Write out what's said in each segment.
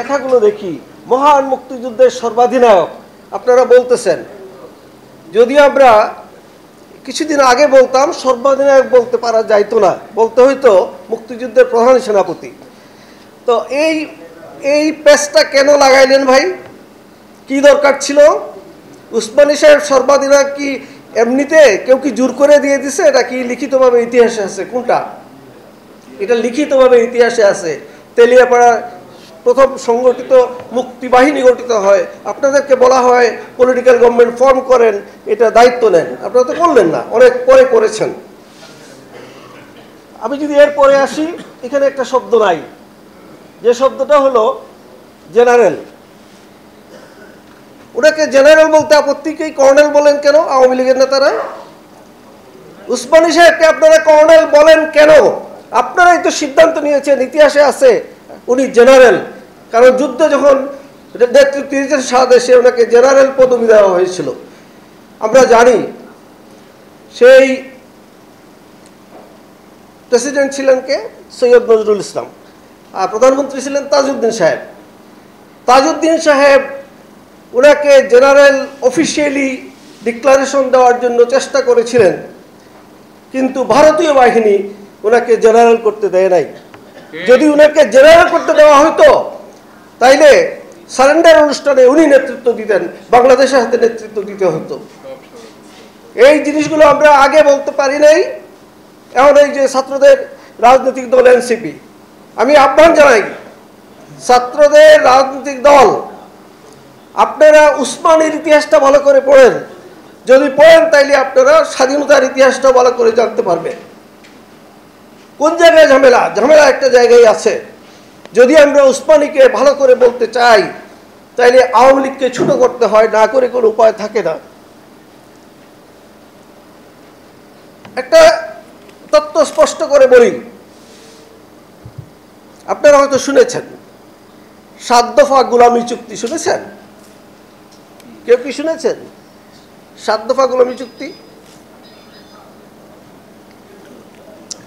লেখাগুলো দেখি, মহান মুক্তিযুদ্ধের সর্বাধিনায়ক আপনারা বলতেছেন, যদি আমরা কিছুদিন আগে বলতাম সর্বাধিনায়ক বলতে পারা যাইতো না, বলতে হইতো মুক্তিযুদ্ধের প্রধান সেনাপতি। তো এই পেজটা কেন লাগাইলেন ভাই? কি দরকার ছিল? উসমানী সাহেব সর্বাধিনায়ক কি এমনিতে কেউ কি জোর করে দিয়ে দিছে? এটা কি লিখিতভাবে ইতিহাসে আছে? কোনটা? এটা লিখিতভাবে ইতিহাসে আছে। তেলিয়াপাড়া প্রথম সংগঠিত মুক্তিবাহিনী গঠিত হয়, আপনাদেরকে বলা হয় পলিটিক্যাল গভর্নমেন্ট ফর্ম করেন, এটা দায়িত্ব নেন, আপনারা তো করলেন না, অনেক পরে করেছেন। আমি যদি এরপরে আসি, এখানে একটা শব্দ নাই, যে শব্দটা হলো জেনারেল। ওনাকে জেনারেল বলতে আপত্তি কি? কর্নেল বলেন কেন আওয়ামী লীগের নেতারা? উসমানী সাহেবকে আপনারা কর্নেল বলেন কেন? আপনারাই তো সিদ্ধান্ত নিয়েছেন, ইতিহাসে আছে উনি জেনারেল, কারণ যুদ্ধে যখন নেতৃত্ব দিয়েছেন সারা দেশে ওনাকে জেনারেল পদবি দেওয়া হয়েছিল। আমরা জানি সেই প্রেসিডেন্ট ছিলেন কে? সৈয়দ নজরুল ইসলাম। আর প্রধানমন্ত্রী ছিলেন তাজউদ্দিন সাহেব। তাজউদ্দিন সাহেব ওনাকে জেনারেল অফিসিয়ালি ডিক্লারেশন দেওয়ার জন্য চেষ্টা করেছিলেন, কিন্তু ভারতীয় বাহিনী ওনাকে জেনারেল করতে দেয় নাই। যদি ওনাকে জেনারেল করতে দেওয়া হতো তাইলে সারেন্ডার অনুষ্ঠানে উনি নেতৃত্ব দিতেন, বাংলাদেশের হাতে নেতৃত্ব দিতে হতো। এই জিনিসগুলো আমরা আগে বলতে পারি নাই। এখন এই যে ছাত্রদের রাজনৈতিক দল এনসিপি, আমি আহ্বান জানাই ছাত্রদের রাজনৈতিক দল, আপনারা উসমানীর ইতিহাসটা ভালো করে পড়েন। যদি পড়েন তাইলে আপনারা স্বাধীনতার ইতিহাসটা ভালো করে জানতে পারবেন। কোন জায়গায় ঝামেলা? ঝামেলা একটা জায়গায় আছে। যদি আমরা উসমানীকে ভালো করে বলতে চাই তাইলে আওয়ামী লীগকে ছোট করতে হয়, না করে কোনো উপায় থাকে না। একটা তত্ত্ব স্পষ্ট করে বলি, আপনারা হয়তো শুনেছেন 7 দফা গোলামী চুক্তি, শুনেছেন? কেউ কি শুনেছেন 7 দফা গোলামী চুক্তি?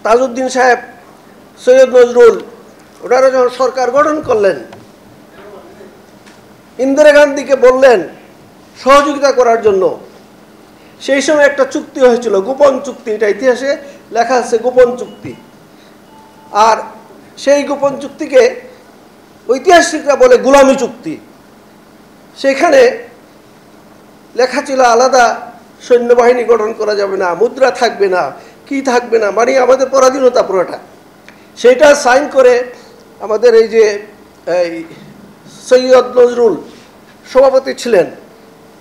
তাজউদ্দিন সাহেব, সৈয়দ নজরুল, ওনারা যখন সরকার গঠন করলেন, ইন্দিরা গান্ধীকে বললেন সহযোগিতা করার জন্য। সেই সময় একটা চুক্তি হয়েছিল, গোপন চুক্তি, এটা ইতিহাসে লেখা আছে গোপন চুক্তি। আর সেই গোপন চুক্তিকে ঐতিহাসিকরা বলে গোলামী চুক্তি। সেখানে লেখা ছিল আলাদা সৈন্যবাহিনী গঠন করা যাবে না, মুদ্রা থাকবে না, কি থাকবে না, মানে আমাদের পরাধীনতা পুরোটা। সেটা সাইন করে আমাদের এই যে সৈয়দ নজরুল সভাপতি ছিলেন,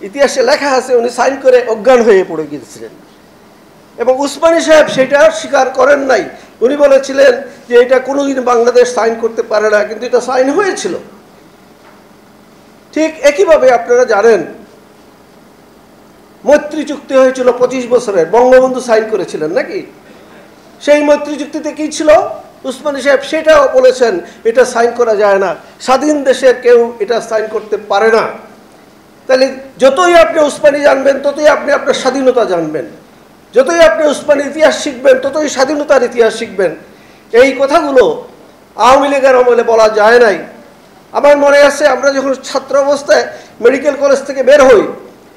ইতিহাসে লেখা আছে উনি সাইন করে অজ্ঞান হয়ে পড়ে গিয়েছিলেন। এবং উসমানী সাহেব সেটা স্বীকার করেন নাই, উনি বলেছিলেন যে এটা কোনোদিন বাংলাদেশ সাইন করতে পারে না, কিন্তু এটা সাইন হয়েছিল। ঠিক একইভাবে আপনারা জানেন মৈত্রী চুক্তি হয়েছিল 25 বছরের, বঙ্গবন্ধু সাইন করেছিলেন নাকি? সেই মৈত্রী চুক্তিতে কি ছিল? উসমানী সাহেব সেটাও বলেছেন এটা সাইন করা যায় না, স্বাধীন দেশের কেউ এটা সাইন করতে পারে না। তাহলে যতই আপনি উসমানী জানবেন ততই আপনি আপনার স্বাধীনতা জানবেন, যতই আপনি উসমানী ইতিহাস শিখবেন ততই স্বাধীনতার ইতিহাস শিখবেন। এই কথাগুলো আওয়ামী লীগের আমলে বলা যায় নাই। আমার মনে আছে আমরা যখন ছাত্র অবস্থায় মেডিকেল কলেজ থেকে বের হই,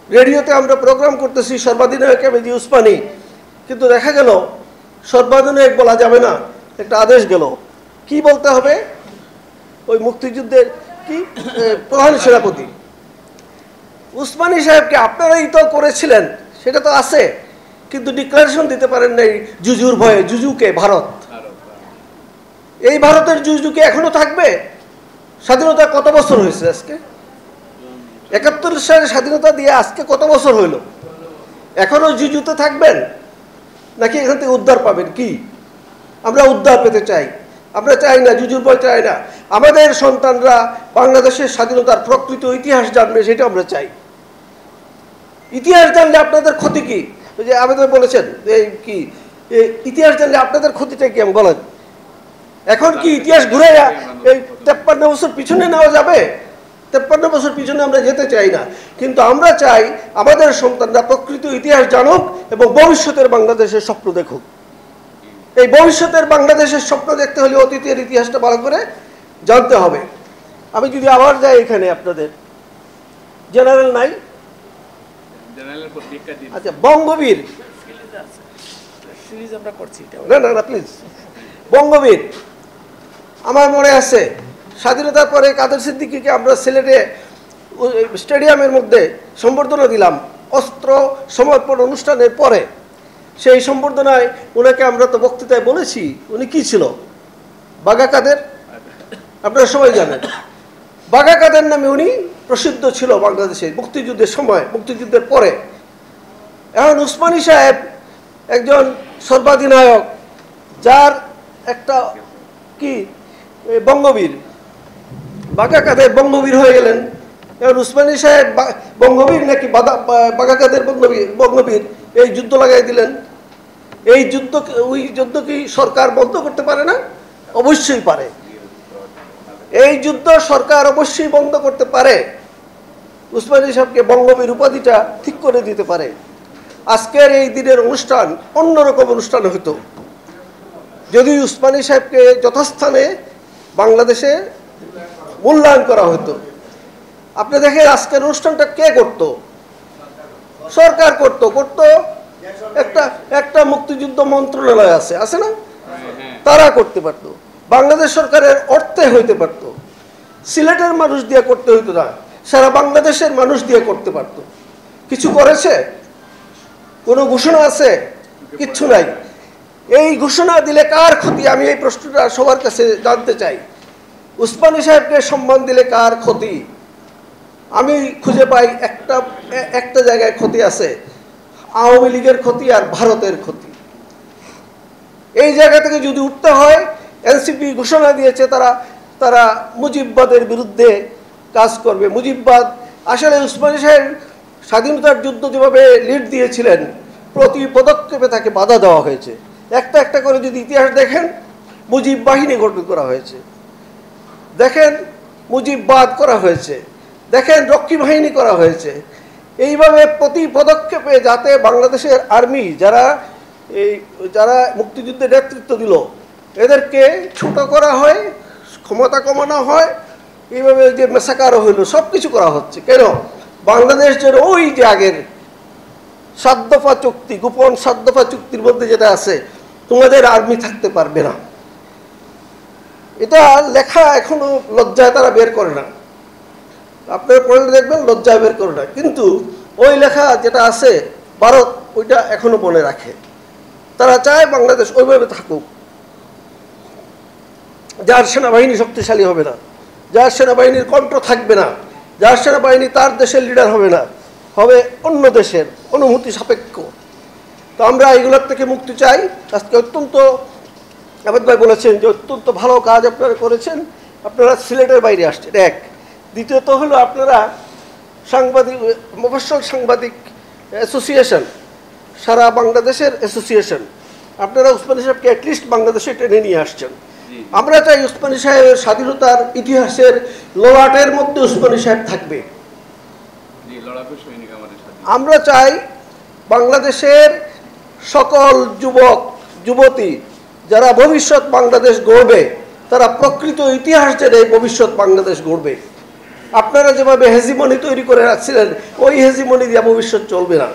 রেডিওতে আমরা প্রোগ্রাম করতেছি সর্বাধিনায়ক মেহেদী উসমানী, কিন্তু দেখা গেল সর্বাধিনায়ক বলা যাবে না, একটা আদেশ গেল। কি বলতে হবে? ওই মুক্তিযুদ্ধের কি প্রধান সেনাপতি উসমানী সাহেবকে আপনারাই তো করেছিলেন, সেটা তো আছে, কিন্তু ডিক্লারেশন দিতে পারেন নাই জুজুর ভয়ে। জুজুকে ভারত, এই ভারতের জুজুকে এখনো থাকবে? স্বাধীনতা কত বছর হয়েছে আজকে? 71 সালে স্বাধীনতা দিয়ে আজকে কত বছর হইল? এখনো জুজুতে থাকবেন নাকি এখান থেকে উদ্ধার পাবেন? কি আমরা উদ্ধার পেতে চাই? আমরা চাই না জুজুর ভয়, চাই না। আমাদের সন্তানরা বাংলাদেশের স্বাধীনতার প্রকৃত ইতিহাস জানবে, সেটা আমরা চাই। ইতিহাস জানলে আপনাদের ক্ষতি কি? যে আমাদের বলেছেন এই কি ইতিহাস জানলে আপনাদের ক্ষতিটা কি আমি বলেন? এখন কি ইতিহাস ঘুরে এই 53 বছর পিছনে নেওয়া যাবে? 53 বছর পিছনে আমরা যেতে চাই না, কিন্তু আমরা চাই আমাদের সন্তানরা প্রকৃত ইতিহাস জানুক এবং ভবিষ্যতের বাংলাদেশের স্বপ্ন দেখুক। এই ভবিষ্যতের বাংলাদেশের স্বপ্ন দেখতে হলে অতীতের ইতিহাসটা ভালো করে জানতে হবে। আমি যদি আবার যাই এখানে আপনাদের জেনারেল নাই, আচ্ছা বঙ্গবীর, না না না প্লিজ, বঙ্গবীর আমার মনে আছে স্বাধীনতার পরে কাদের সিদ্দিকীকে আমরা সিলেটে স্টেডিয়ামের মধ্যে সম্বর্ধনা দিলাম অস্ত্র সমর্পণ অনুষ্ঠানের পরে। সেই সম্বর্ধনায় ওনাকে আমরা তো বক্তৃতায় বলেছি উনি কি ছিল, বাঘা কাদের, আপনারা সবাই জানেন। বাঘা কাদের নামে উনি প্রসিদ্ধ ছিল বাংলাদেশে মুক্তিযুদ্ধের সময়, মুক্তিযুদ্ধের পরে। এখন উসমানী সাহেব একজন সর্বাধিনায়ক, যার একটা কি বঙ্গবীর, বাঘা কাদের বঙ্গবীর হয়ে গেলেন। এখন উসমানী সাহেব বঙ্গবীর নাকি বাঘা কাদের বঙ্গবীর, এই যুদ্ধ লাগাই দিলেন। এই যুদ্ধ, ওই যুদ্ধ কি সরকার বন্ধ করতে পারে না? অবশ্যই পারে। এই যুদ্ধ সরকার অবশ্যই বন্ধ করতে পারে, উসমানী সাহেবকে বঙ্গবীর উপাধিটা ঠিক করে দিতে পারে। আজকের এই দিনের অনুষ্ঠান অন্যরকম অনুষ্ঠান হতো যদি উসমানী সাহেবকে যথাস্থানে বাংলাদেশে মূল্যায়ন করা হতো। আপনি দেখেন আজকের অনুষ্ঠানটা কে করত? সরকার করত। একটা মুক্তিযুদ্ধ মন্ত্রণালয় আছে না, তারা করতে পারতো। বাংলাদেশ সরকারের অর্থে হইতে পারত, সিলেটের মানুষ দিয়ে করতে হইতো না, সারা বাংলাদেশের মানুষ দিয়ে করতে পারতো। কিছু করেছে? কোনো ঘোষণা আছে? কিচ্ছু নাই। এই ঘোষণা দিলে কার ক্ষতি? আমি এই প্রশ্নটা সবার কাছে জানতে চাই। উসমানী সাহেবকে সম্মান দিলে কার ক্ষতি? আমি খুঁজে পাই একটা জায়গায় ক্ষতি আছে, আওয়ামী লীগের ক্ষতি আর ভারতের ক্ষতি। এই জায়গা থেকে যদি উঠতে হয়, এনসিপি ঘোষণা দিয়েছে তারা মুজিববাদের বিরুদ্ধে কাজ করবে। মুজিববাদ আসলে উসমানী সাহেব স্বাধীনতার যুদ্ধ যেভাবে লিড দিয়েছিলেন, প্রতি পদক্ষেপে তাকে বাধা দেওয়া হয়েছে। একটা করে যদি ইতিহাস দেখেন, মুজিব বাহিনী গঠন করা হয়েছে, দেখেন মুজিববাদ করা হয়েছে, দেখেন রক্ষী বাহিনী করা হয়েছে। এইভাবে প্রতি পদক্ষেপে যাতে বাংলাদেশের আর্মি যারা মুক্তিযুদ্ধে নেতৃত্ব দিল, এদেরকে ছোট করা হয়, ক্ষমতা কমানো হয়, এইভাবে যে মেসাকারও হইল, সব কিছু করা হচ্ছে। কেন? বাংলাদেশ যেন ওই যে আগের 7 দফা চুক্তি, গোপন 7 দফা চুক্তির মধ্যে যেটা আছে, তোমাদের আর্মি থাকতে পারবে না। এটা লেখা এখনো লজ্জায় তারা বের করে না, আপনারা পড়লে দেখবেন লজ্জায় বের করে না। কিন্তু ওই লেখা যেটা আছে ভারত, ওইটা এখনো মনে রাখে। তারা চায় বাংলাদেশ ওইভাবে থাকুক, যার সেনাবাহিনী শক্তিশালী হবে না, যার সেনাবাহিনীর কণ্ঠ থাকবে না, যার সেনাবাহিনী তার দেশের লিডার হবে না, হবে অন্য দেশের অনুমতি সাপেক্ষ। তো আমরা এইগুলোর থেকে মুক্তি চাই। আজকে অত্যন্ত আবেদ ভাই বলেছেন যে অত্যন্ত ভালো কাজ আপনারা করেছেন, আপনারা সিলেটের বাইরে আসছেন, এক। দ্বিতীয়ত হলো আপনারা সাংবাদিক, মফস্বল সাংবাদিক অ্যাসোসিয়েশন, সারা বাংলাদেশের অ্যাসোসিয়েশন, আপনারা উসমানী সাহেবকে অ্যাটলিস্ট বাংলাদেশে টেনে নিয়ে আসছেন। আমরা চাই উসমানী সাহেবের স্বাধীনতার ইতিহাসের লড়াটের মধ্যে উসমানী সাহেব থাকবে। আমরা চাই বাংলাদেশের সকল যুবক যুবতী যারা ভবিষ্যৎ বাংলাদেশ গড়বে, তারা প্রকৃত ইতিহাস জেনে ভবিষ্যৎ বাংলাদেশ গড়বে। আপনারা যেভাবে হেজিমনি তৈরি করে রাখছিলেন, ওই হেজিমনি দিয়ে ভবিষ্যৎ চলবে না।